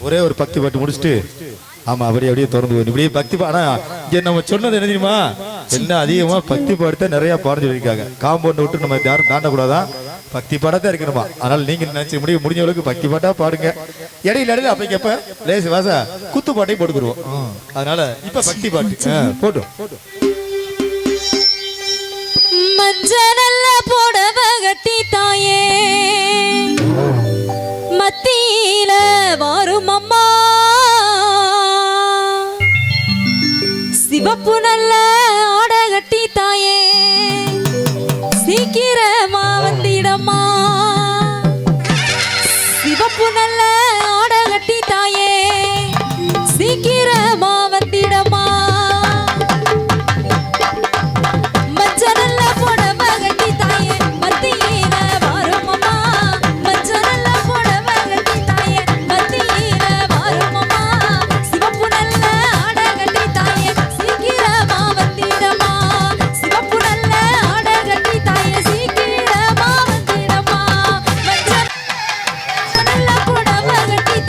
ஒரே ஒரு பக்தி பாட்டு முடிச்சுட்டு ஆமா அப்படியே திறந்து போயிடும் இப்படியே பக்தி ஆனா இங்க நம்ம சொன்னது என்ன தெரியுமா என்ன அதிகமா பக்தி பாடத்தை நிறைய பாடம் சொல்லியிருக்காங்க காம்பவுண்ட் விட்டு நம்ம யாரும் தாண்டக்கூடாதான் பக்தி பாடத்தான் இருக்கணுமா அதனால நீங்க நினைச்சு முடிஞ்சவளுக்கு பக்தி பாட்டா பாடுங்க இடையில அப்ப எப்ப லேசு வாசா குத்து பாட்டையும் போட்டுக்குருவோம் அதனால இப்ப பக்தி பாட்டு போட்டும் மஞ்சள் போடவ கட்டி தாயே மத்தியில வாரும் அம்மா சிவப்பு நல்ல ஆட கட்டி தாயே சீக்கிரமா வந்திடம்மா சிவப்பு நல்ல ஆட கட்டி தாயே சீக்கிரமா வந்திடம்மா பகட்டி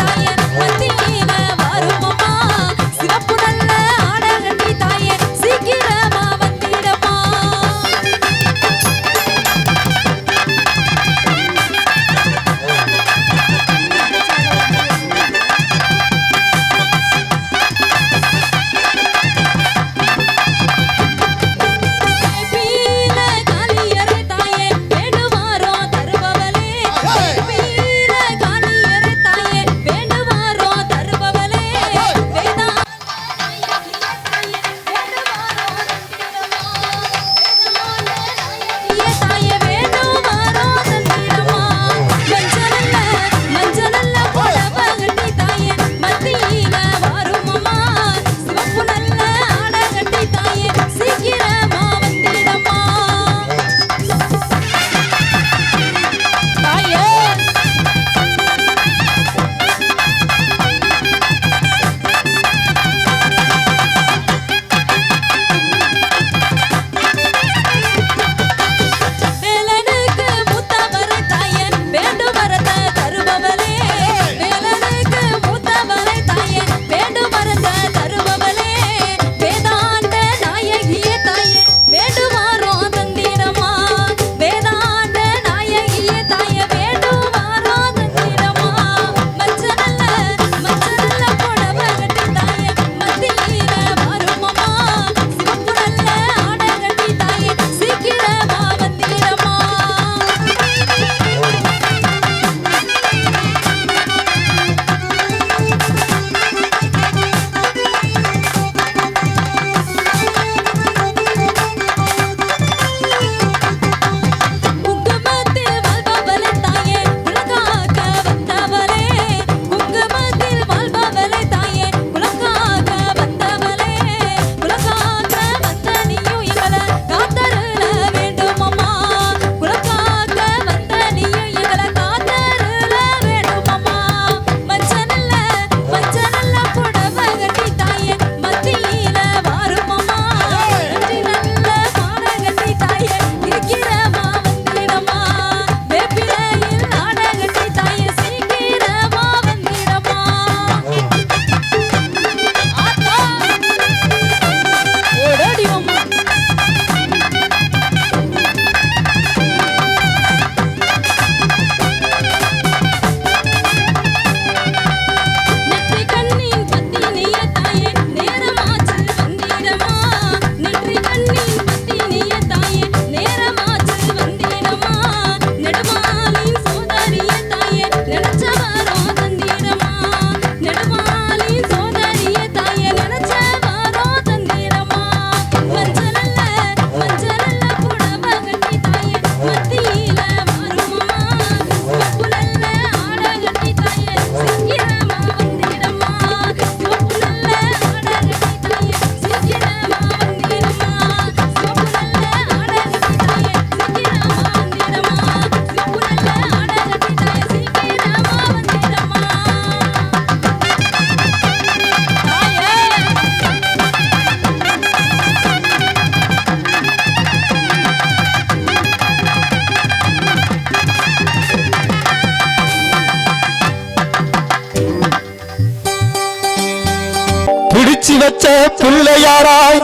வச்ச பிள்ளையாராய்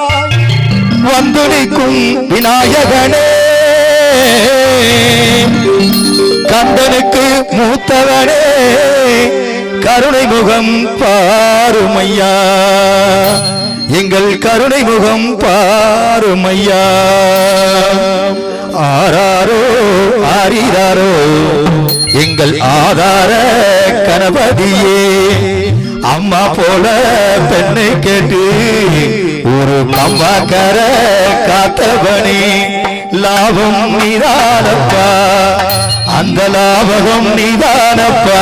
வந்து நிற்கும் விநாயகனே, கந்தனுக்கு மூத்தவனே, கருணை முகம் பாருமையா, எங்கள் கருணை முகம் பாருமையா. ஆராரோ ஆரிராரோ எங்கள் ஆதார கணபதியே, அம்மா போல பெண்ணை கேட்டு ஒரு அம்மாக்கர காத்தவனே, லாபம் நீதானப்பா, அந்த லாபகம் நீதானப்பா,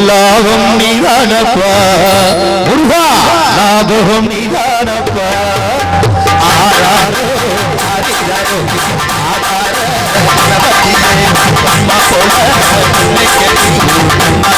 லாபம் நீதானப்பா, முருகா லாபகம் நீதானப்பா. ஆராரோ ஆரிராரோ ஆதார கணபதியே, அம்மா போல பெண்ணை கேட்டு ஆராரோ